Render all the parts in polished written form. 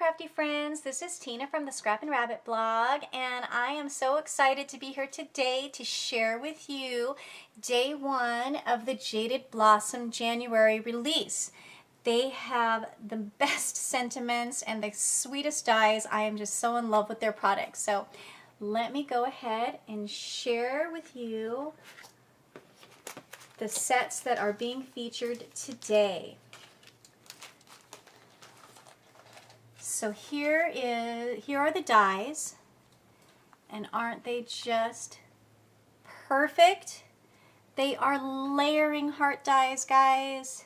crafty friends, this is Tina from the Scrappin Rabbit blog, and I am so excited to be here today to share with you day one of the Jaded Blossom January release. They have the best sentiments and the sweetest dyes. I am just so in love with their products. So let me go ahead and share with you the sets that are being featured today. So here are the dies, and aren't they just perfect? They are layering heart dies, guys.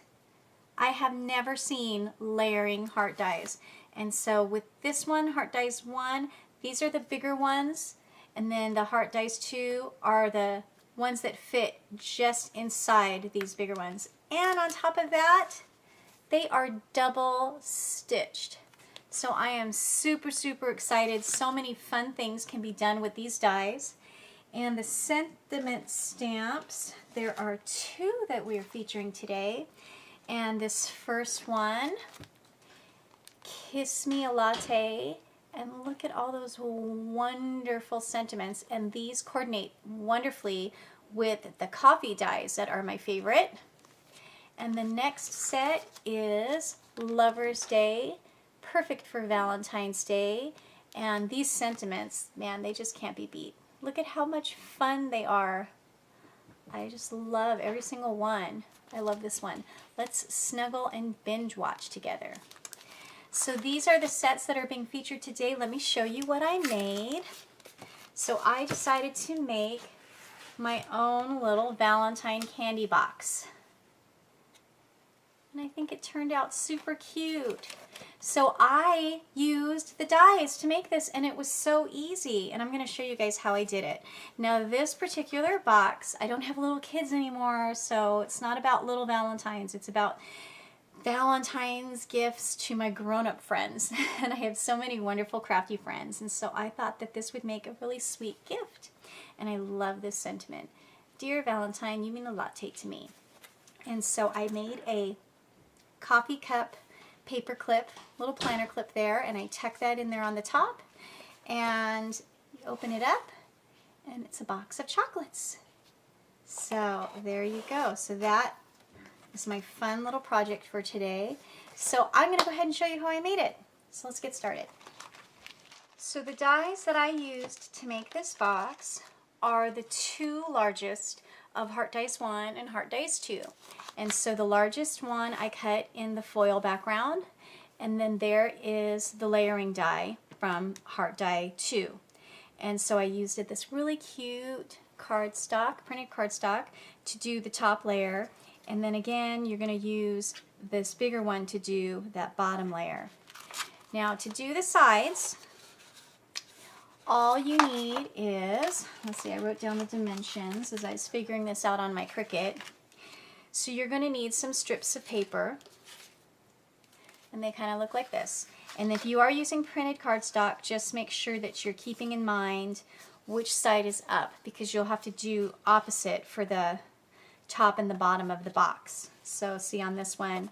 I have never seen layering heart dies. And so with this one, Heart Dies 1, these are the bigger ones, and then the Heart Dies 2 are the ones that fit just inside these bigger ones. And on top of that, they are double stitched. So I am super excited. So many fun things can be done with these dies. And the sentiment stamps, there are two that we are featuring today. And this first one, Kiss Me a Latte. And look at all those wonderful sentiments. And these coordinate wonderfully with the coffee dies that are my favorite. And the next set is Lover's Day. Perfect for Valentine's Day, and these sentiments, man, they just can't be beat. Look at how much fun they are. I just love every single one. I love this one. Let's snuggle and binge watch together. So these are the sets that are being featured today. Let me show you what I made. So I decided to make my own little Valentine candy box. And I think it turned out super cute. So I used the dies to make this, and it was so easy. And I'm going to show you guys how I did it. Now this particular box, I don't have little kids anymore, so it's not about little Valentines. It's about Valentine's gifts to my grown-up friends. And I have so many wonderful crafty friends. And so I thought that this would make a really sweet gift. And I love this sentiment. Dear Valentine, you mean a lot to me. And so I made a coffee cup paper clip, little planner clip there, and I tuck that in there on the top, and you open it up and it's a box of chocolates. So there you go. So that is my fun little project for today. So I'm going to go ahead and show you how I made it. So let's get started. So the dies that I used to make this box are the two largest of Heart Dies 1 and Heart Dies 2. And so the largest one I cut in the foil background, and then there is the layering die from Heart Die 2. And so I used this really cute cardstock, printed cardstock, to do the top layer, and then again you're going to use this bigger one to do that bottom layer. Now to do the sides, all you need is, let's see, I wrote down the dimensions as I was figuring this out on my Cricut. So you're going to need some strips of paper, and they kind of look like this. And if you are using printed cardstock, just make sure that you're keeping in mind which side is up, because you'll have to do opposite for the top and the bottom of the box. So see, on this one,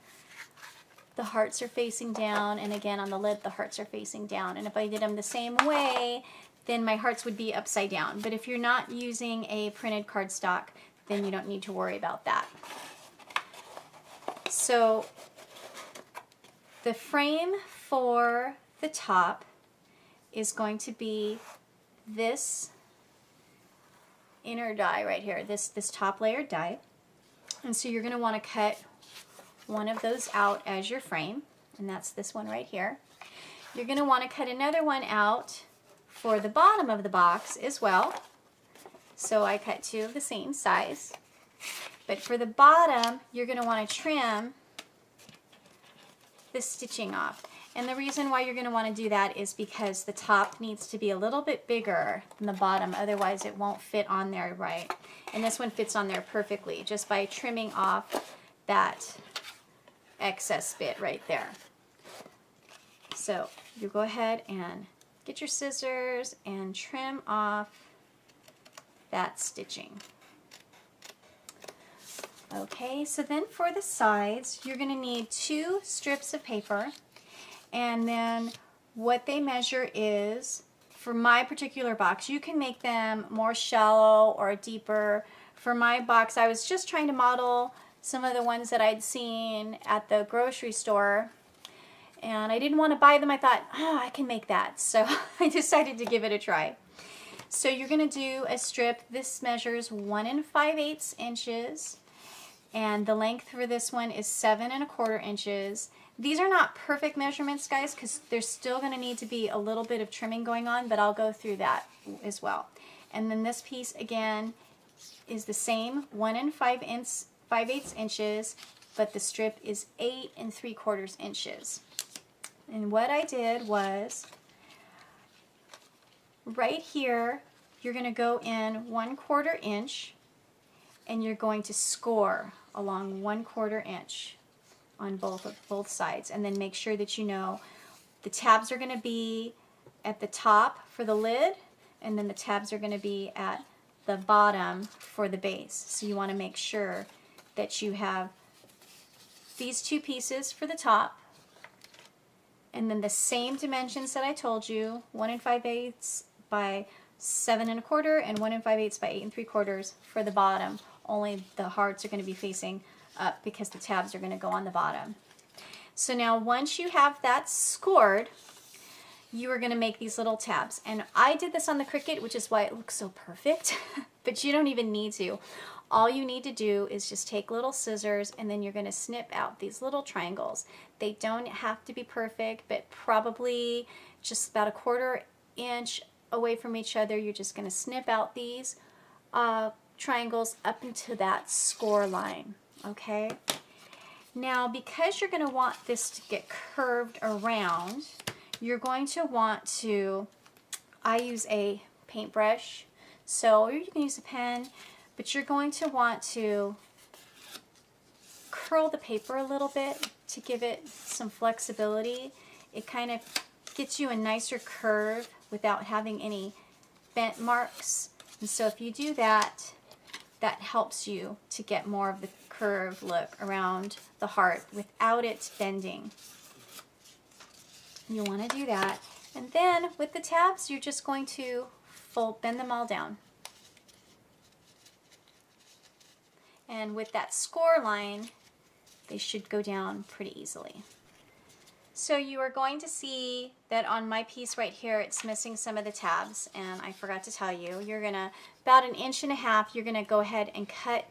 the hearts are facing down, and again on the lid the hearts are facing down. And if I did them the same way, then my hearts would be upside down. But if you're not using a printed cardstock, then you don't need to worry about that. So the frame for the top is going to be this inner die right here, this top layer die. And so you're going to want to cut one of those out as your frame, and that's this one right here. You're going to want to cut another one out for the bottom of the box as well. So I cut two of the same size. But for the bottom, you're going to want to trim the stitching off. And the reason why you're going to want to do that is because the top needs to be a little bit bigger than the bottom, otherwise it won't fit on there right. And this one fits on there perfectly just by trimming off that excess bit right there. So you go ahead and get your scissors and trim off that stitching. Okay, so then for the sides, you're going to need two strips of paper, and then what they measure is, for my particular box, you can make them more shallow or deeper. For my box, I was just trying to model some of the ones that I'd seen at the grocery store, and I didn't want to buy them. I thought, oh, I can make that. So I decided to give it a try. So you're going to do a strip. This measures 1 5/8 inches, and the length for this one is 7 1/4 inches. These are not perfect measurements, guys, because there's still going to need to be a little bit of trimming going on, but I'll go through that as well. And then this piece, again, is the same, 1 5/8 inches, but the strip is 8 3/4 inches. And what I did was, right here, you're going to go in 1/4 inch, and you're going to score along 1/4 inch on both sides, and then make sure that you know the tabs are going to be at the top for the lid, and then the tabs are going to be at the bottom for the base. So you want to make sure that you have these two pieces for the top, and then the same dimensions that I told you, 1 5/8 by 7 1/4 and 1 5/8 by 8 3/4 for the bottom. Only the hearts are going to be facing up because the tabs are going to go on the bottom. So now once you have that scored, you are going to make these little tabs. And I did this on the Cricut, which is why it looks so perfect, but you don't even need to. All you need to do is just take little scissors, and then you're going to snip out these little triangles. They don't have to be perfect, but probably just about 1/4 inch away from each other. You're just going to snip out these triangles up into that score line. Okay? Now, because you're going to want this to get curved around, you're going to want to, I use a paintbrush, so you can use a pen, but you're going to want to curl the paper a little bit to give it some flexibility. It kind of gets you a nicer curve without having any bent marks. And so if you do that, that helps you to get more of the curved look around the heart without it bending. You want to do that. And then with the tabs, you're just going to bend them all down. And with that score line, they should go down pretty easily. So you are going to see that on my piece right here, it's missing some of the tabs, and I forgot to tell you, you're gonna, about 1.5 inches, you're gonna go ahead and cut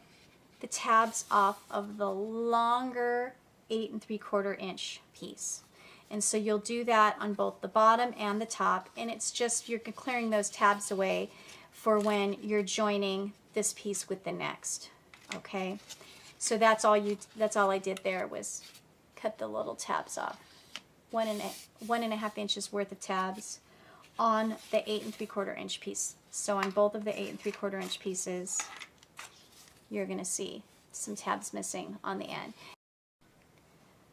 the tabs off of the longer 8 3/4 inch piece. And so you'll do that on both the bottom and the top, and it's just, you're clearing those tabs away for when you're joining this piece with the next. Okay, so that's all I did there, was cut the little tabs off. 1.5 inches worth of tabs on the 8 3/4 inch piece. So on both of the 8 3/4 inch pieces, you're going to see some tabs missing on the end.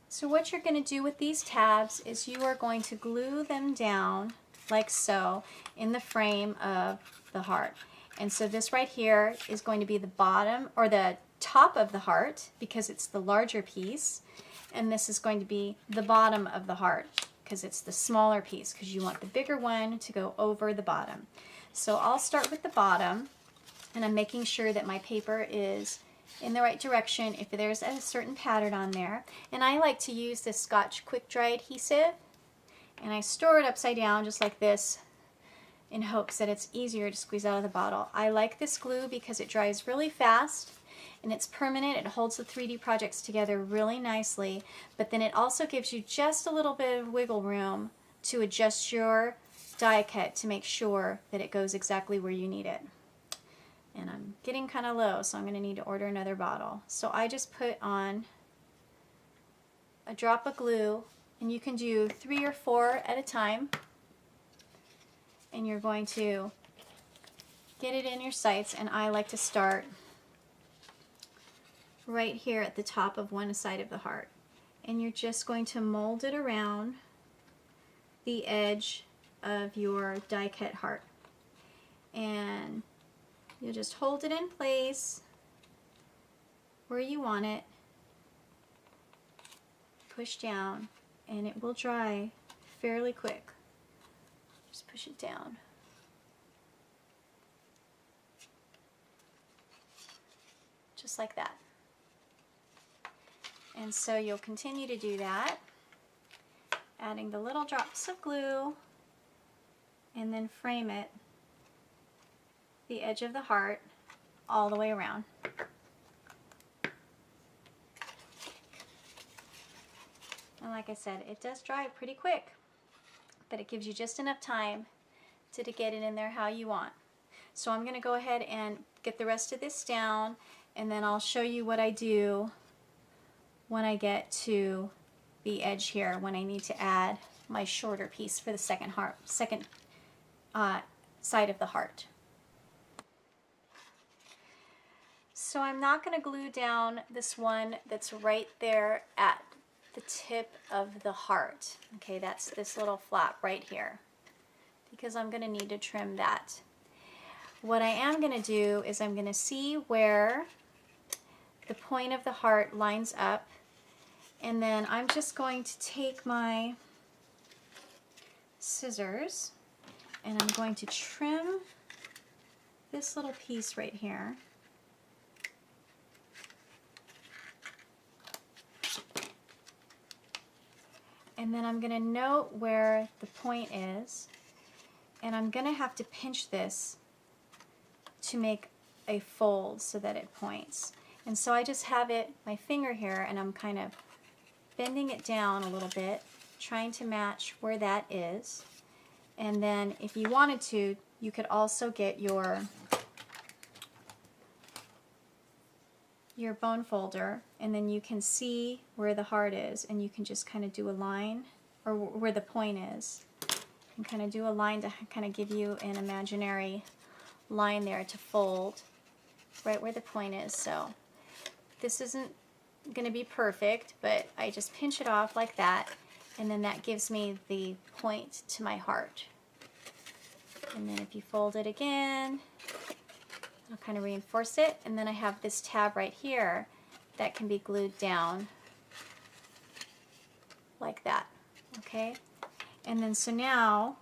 So what you're going to do with these tabs is you are going to glue them down like so in the frame of the heart. And so this right here is going to be the bottom or the top of the heart because it's the larger piece, and this is going to be the bottom of the heart because it's the smaller piece, because you want the bigger one to go over the bottom. So I'll start with the bottom, and I'm making sure that my paper is in the right direction if there's a certain pattern on there. And I like to use this Scotch quick dry adhesive, and I store it upside down just like this in hopes that it's easier to squeeze out of the bottle. I like this glue because it dries really fast and it's permanent. It holds the 3D projects together really nicely, but then it also gives you just a little bit of wiggle room to adjust your die cut to make sure that it goes exactly where you need it. And I'm getting kind of low, so I'm going to need to order another bottle. So I just put on a drop of glue, and you can do 3 or 4 at a time. And you're going to get it in your sights, and I like to start right here at the top of one side of the heart. And you're just going to mold it around the edge of your die cut heart. And you'll just hold it in place where you want it, push down, and it will dry fairly quick. Just push it down. Just like that. And so you'll continue to do that, adding the little drops of glue, and then frame it, the edge of the heart, all the way around. And like I said, it does dry pretty quick, but it gives you just enough time to get it in there how you want. So I'm going to go ahead and get the rest of this down, and then I'll show you what I do when I get to the edge here, when I need to add my shorter piece for the second side of the heart. So I'm not going to glue down this one that's right there at the tip of the heart. Okay, that's this little flap right here, because I'm going to need to trim that. What I am going to do is I'm going to see where the point of the heart lines up, and then I'm just going to take my scissors and I'm going to trim this little piece right here. And then I'm going to note where the point is, and I'm going to have to pinch this to make a fold so that it points. And so I just have it, my finger here, and I'm kind of bending it down a little bit, trying to match where that is. And then if you wanted to, you could also get your bone folder, and then you can see where the heart is, and you can just kind of do a line, or where the point is, and kind of do a line to kind of give you an imaginary line there to fold right where the point is. So this isn't going to be perfect, but I just pinch it off like that, and then that gives me the point to my heart. And then if you fold it again, I'll kind of reinforce it, and then I have this tab right here that can be glued down like that. Okay, and then so now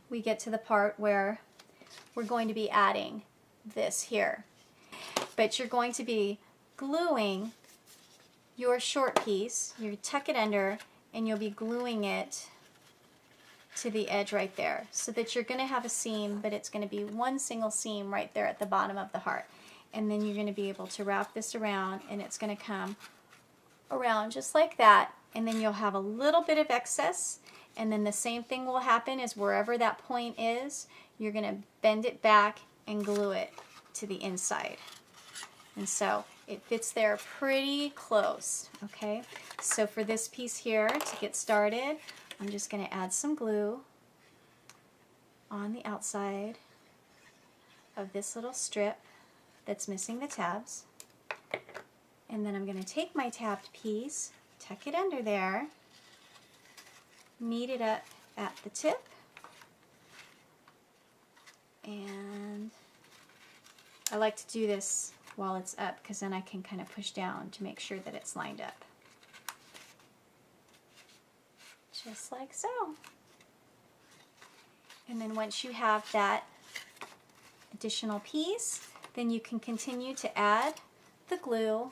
we get to the part where we're going to be adding this here, but you're going to be gluing your short piece. You tuck it under, and you'll be gluing it to the edge right there, so that you're going to have a seam, but it's going to be one single seam right there at the bottom of the heart. And then you're going to be able to wrap this around, and it's going to come around just like that, and then you'll have a little bit of excess, and then the same thing will happen is wherever that point is, you're going to bend it back and glue it to the inside. And so it fits there pretty close. Okay, so for this piece here, to get started, I'm just going to add some glue on the outside of this little strip that's missing the tabs. And then I'm going to take my tabbed piece, tuck it under there, knead it up at the tip, and I like to do this while it's up, because then I can kind of push down to make sure that it's lined up. Just like so. And then once you have that additional piece, then you can continue to add the glue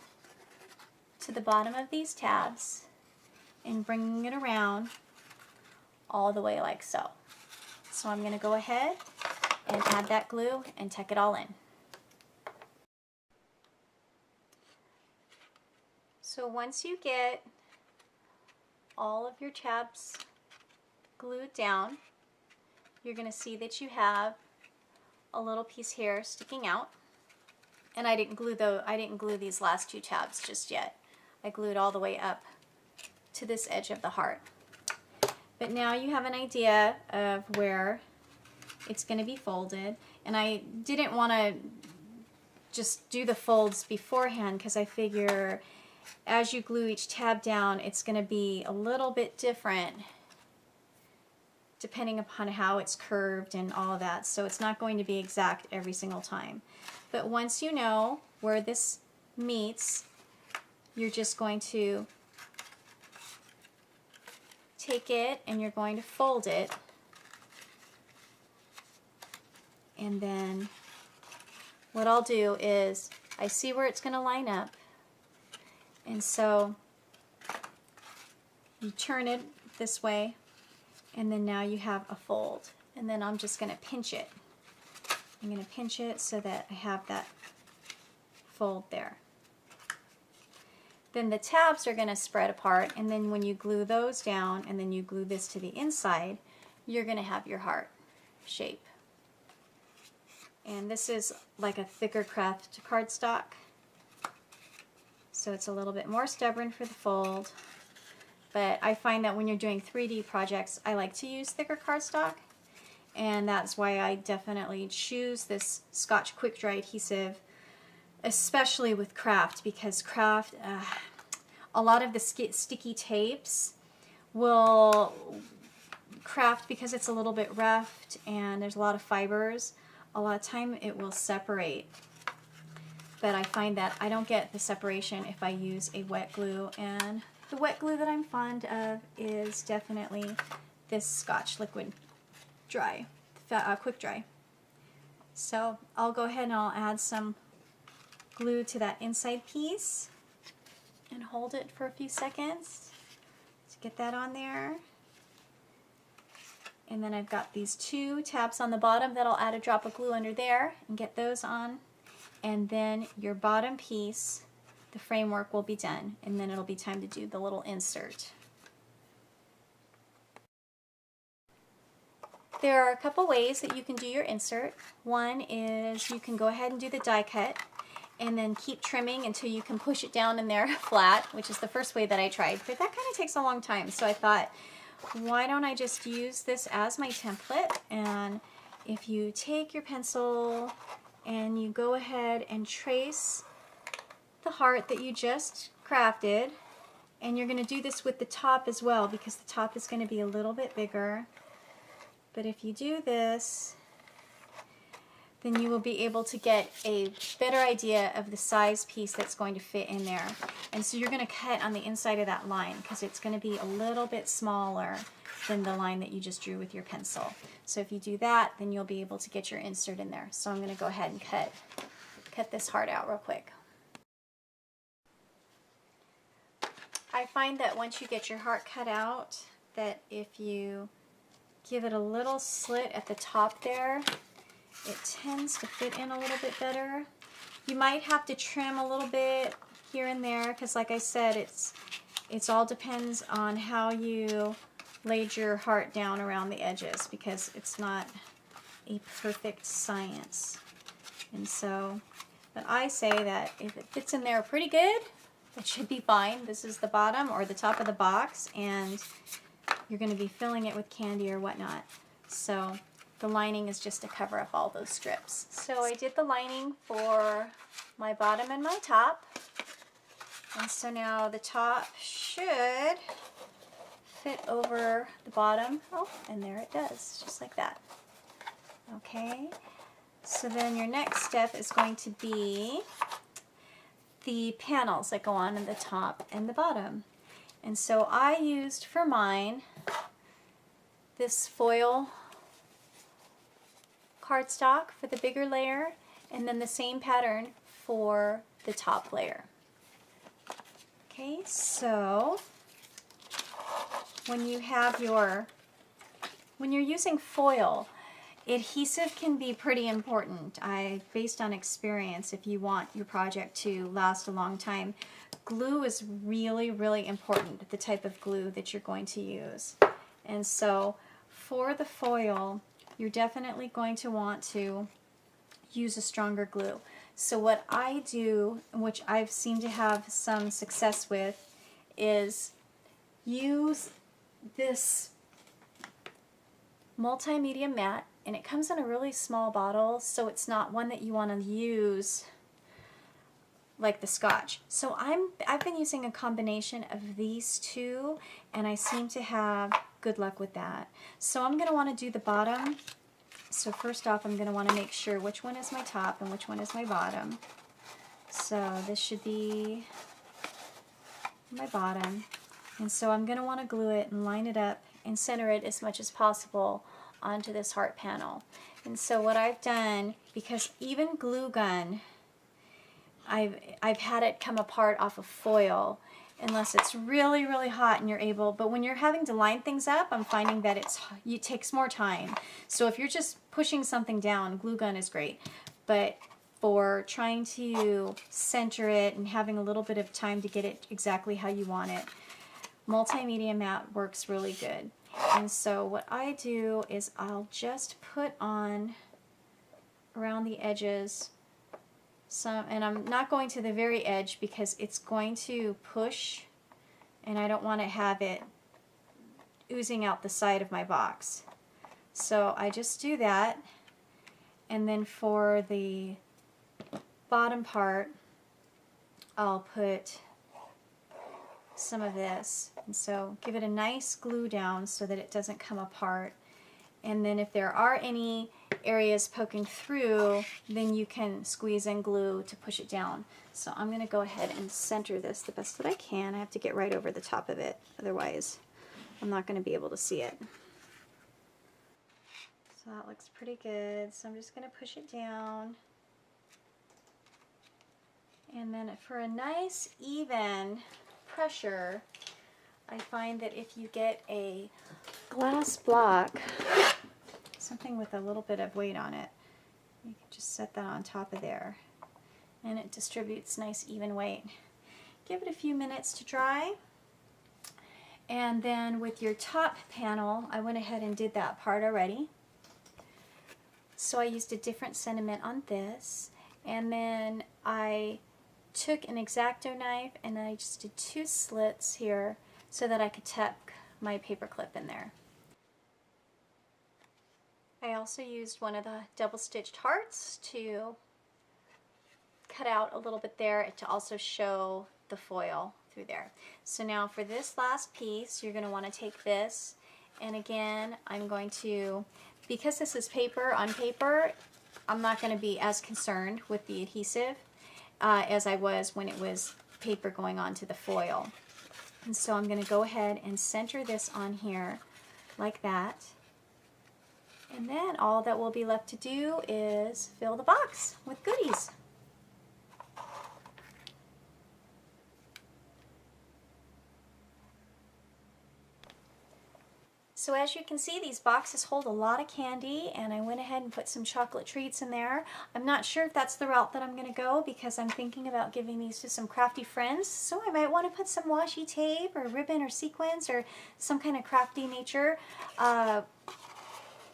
to the bottom of these tabs and bringing it around all the way like so. So I'm going to go ahead and add that glue and tuck it all in. So once you get all of your tabs glued down, you're going to see that you have a little piece here sticking out. And I didn't glue these last two tabs just yet. I glued all the way up to this edge of the heart. But now you have an idea of where it's going to be folded. And I didn't want to just do the folds beforehand, because I figure as you glue each tab down, it's going to be a little bit different depending upon how it's curved and all of that. So it's not going to be exact every single time. But once you know where this meets, you're just going to take it and you're going to fold it And then what I'll do is I see where it's going to line up. And so you turn it this way, and then now you have a fold. And then I'm just going to pinch it. I'm going to pinch it so that I have that fold there. Then the tabs are going to spread apart, and then when you glue those down and then you glue this to the inside, you're going to have your heart shape. And this is like a thicker craft cardstock, so it's a little bit more stubborn for the fold. But I find that when you're doing 3D projects, I like to use thicker cardstock, and that's why I definitely choose this Scotch Quick Dry adhesive, especially with craft, because craft, a lot of the sticky tapes will craft, because it's a little bit roughed and there's a lot of fibers, a lot of time it will separate. But I find that I don't get the separation if I use a wet glue, and the wet glue that I'm fond of is definitely this Scotch Liquid Dry, Quick Dry. So I'll go ahead and I'll add some glue to that inside piece and hold it for a few seconds to get that on there. And then I've got these 2 tabs on the bottom that I'll add a drop of glue under there and get those on. And then your bottom piece, the framework, will be done, and then it'll be time to do the little insert. There are a couple ways that you can do your insert. One is you can go ahead and do the die cut and then keep trimming until you can push it down in there flat, which is the first way that I tried, but that kind of takes a long time. So I thought, why don't I just use this as my template? And if you take your pencil and you go ahead and trace the heart that you just crafted, and you're going to do this with the top as well, because the top is going to be a little bit bigger. But if you do this, then you will be able to get a better idea of the size piece that's going to fit in there. And so you're going to cut on the inside of that line, because it's going to be a little bit smaller than the line that you just drew with your pencil. So if you do that, then you'll be able to get your insert in there. So I'm going to go ahead and cut this heart out real quick. I find that once you get your heart cut out, that if you give it a little slit at the top there, it tends to fit in a little bit better. You might have to trim a little bit here and there, because like I said, it's all depends on how you laid your heart down around the edges, because it's not a perfect science. And so, but I say that if it fits in there pretty good, it should be fine. This is the bottom or the top of the box, and you're going to be filling it with candy or whatnot. So the lining is just to cover up all those strips. So I did the lining for my bottom and my top. And so now the top should fit over the bottom. Oh, and there it does, just like that. Okay, so then your next step is going to be the panels that go on in the top and the bottom. And so I used for mine this foil cardstock for the bigger layer, and then the same pattern for the top layer. Okay, so when you have when you're using foil, adhesive can be pretty important. Based on experience, if you want your project to last a long time, glue is really, really important, the type of glue that you're going to use. And so for the foil, you're definitely going to want to use a stronger glue. So what I do, which I've seemed to have some success with, is use this multimedia matte, and it comes in a really small bottle, so it's not one that you want to use like the Scotch. So I've been using a combination of these two, and I seem to have good luck with that. So I'm going to want to do the bottom. So first off, I'm going to want to make sure which one is my top and which one is my bottom. So this should be my bottom. And so I'm going to want to glue it and line it up and center it as much as possible onto this heart panel. And so what I've done, because even glue gun, I've had it come apart off of foil unless it's really, really hot and you're able, but when you're having to line things up, I'm finding that it takes more time. So if you're just pushing something down, glue gun is great. But for trying to center it and having a little bit of time to get it exactly how you want it, multimedia mat works really good. And so what I do is I'll just put on around the edges some, and I'm not going to the very edge because it's going to push and I don't want to have it oozing out the side of my box. So I just do that, and then for the bottom part I'll put some of this, and so give it a nice glue down so that it doesn't come apart. And then if there are any areas poking through, then you can squeeze in glue to push it down. So I'm going to go ahead and center this the best that I can. I have to get right over the top of it, otherwise I'm not going to be able to see it. So that looks pretty good. So I'm just going to push it down. And then for a nice even pressure, I find that if you get a glass block, something with a little bit of weight on it, you can just set that on top of there and it distributes nice even weight. Give it a few minutes to dry, and then with your top panel, I went ahead and did that part already. So I used a different sentiment on this, and then I took an X-Acto knife and I just did 2 slits here so that I could tuck my paper clip in there. I also used one of the double-stitched hearts to cut out a little bit there to also show the foil through there. So now for this last piece, you're going to want to take this, and again, I'm going to, because this is paper on paper, I'm not going to be as concerned with the adhesive as I was when it was paper going onto the foil. And so I'm going to go ahead and center this on here like that. And then all that will be left to do is fill the box with goodies. So as you can see, these boxes hold a lot of candy, and I went ahead and put some chocolate treats in there. I'm not sure if that's the route that I'm going to go because I'm thinking about giving these to some crafty friends. So I might want to put some washi tape or ribbon or sequins or some kind of crafty nature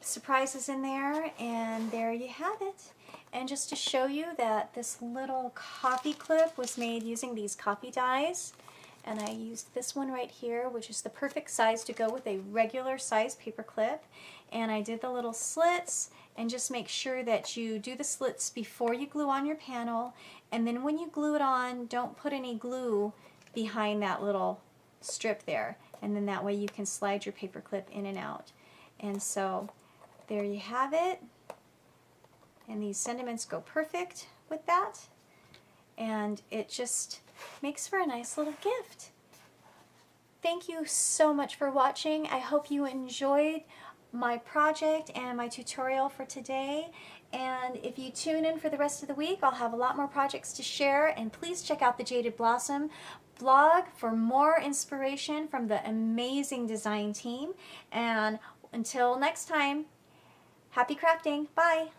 surprises in there, and there you have it. And just to show you that this little coffee clip was made using these coffee dies, and I used this one right here, which is the perfect size to go with a regular size paper clip. And I did the little slits, and just make sure that you do the slits before you glue on your panel, and then when you glue it on, don't put any glue behind that little strip there, and then that way you can slide your paper clip in and out. And so there you have it, and these sentiments go perfect with that, and it just makes for a nice little gift. Thank you so much for watching. I hope you enjoyed my project and my tutorial for today, and if you tune in for the rest of the week, I'll have a lot more projects to share, and please check out the Jaded Blossom blog for more inspiration from the amazing design team. And until next time, happy crafting. Bye.